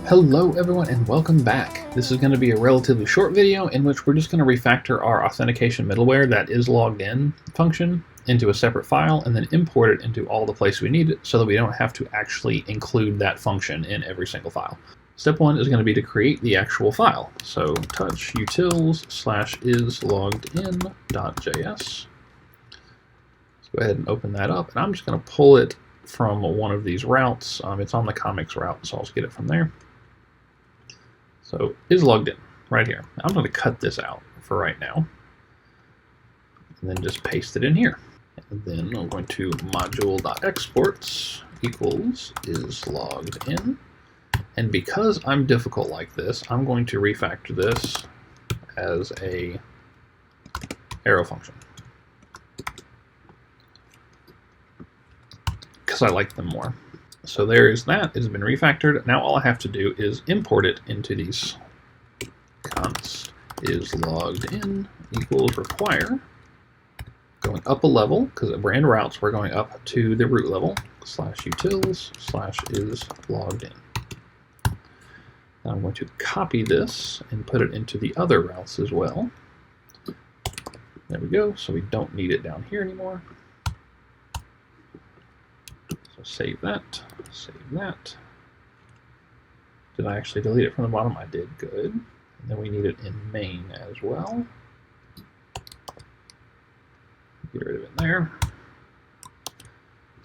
Hello everyone and welcome back. This is going to be a relatively short video in which we're just going to refactor our authentication middleware, that is logged in function, into a separate file and then import it into all the places we need it so that we don't have to actually include that function in every single file. Step one is going to be to create the actual file. So touch utils/isloggedin.js. Let's go ahead and open that up, and I'm just going to pull it from one of these routes. It's on the comics route, so I'll just get it from there. So is logged in right here. I'm going to cut this out for right now and then just paste it in here. And then I'm going to module.exports equals is logged in. And because I'm difficult like this, I'm going to refactor this as a arrow function because I like them more. So there's that. It's been refactored. Now all I have to do is import it into these const is logged in equals require, going up a level because we're in routes. We're going up to the root level /utils/is logged in. Now I'm going to copy this and put it into the other routes as well. There we go. So we don't need it down here anymore. So save that. Save that. Did I actually delete it from the bottom? I did. Good. And then we need it in main as well. Get rid of it there.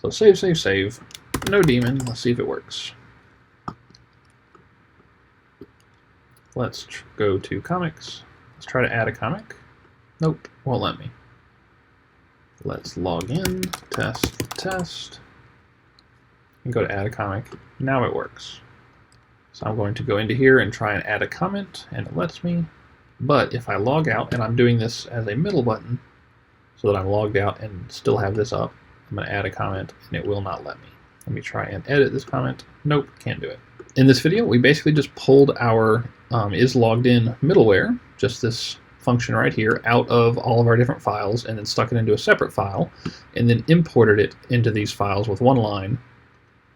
So save, save, save. No daemon. Let's see if it works. Let's go to comics. Let's try to add a comic. Nope, won't let me. Let's log in, test, and go to add a comic. Now it works. So I'm going to go into here and try and add a comment, and it lets me. But if I log out, and I'm doing this as a middle button, so that I'm logged out and still have this up, I'm going to add a comment, and it will not let me. Let me try and edit this comment. Nope, can't do it. In this video, we basically just pulled our is logged in middleware, just this function right here, out of all of our different files and then stuck it into a separate file and then imported it into these files with one line,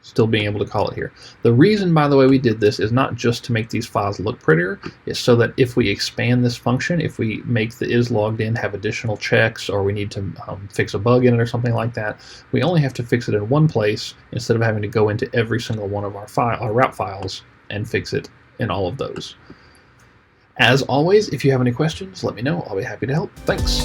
still being able to call it here. The reason, by the way, we did this is not just to make these files look prettier, it's so that if we expand this function, if we make the is logged in have additional checks or we need to fix a bug in it or something like that, we only have to fix it in one place instead of having to go into every single one of our route files and fix it in all of those. As always, if you have any questions, let me know. I'll be happy to help. Thanks.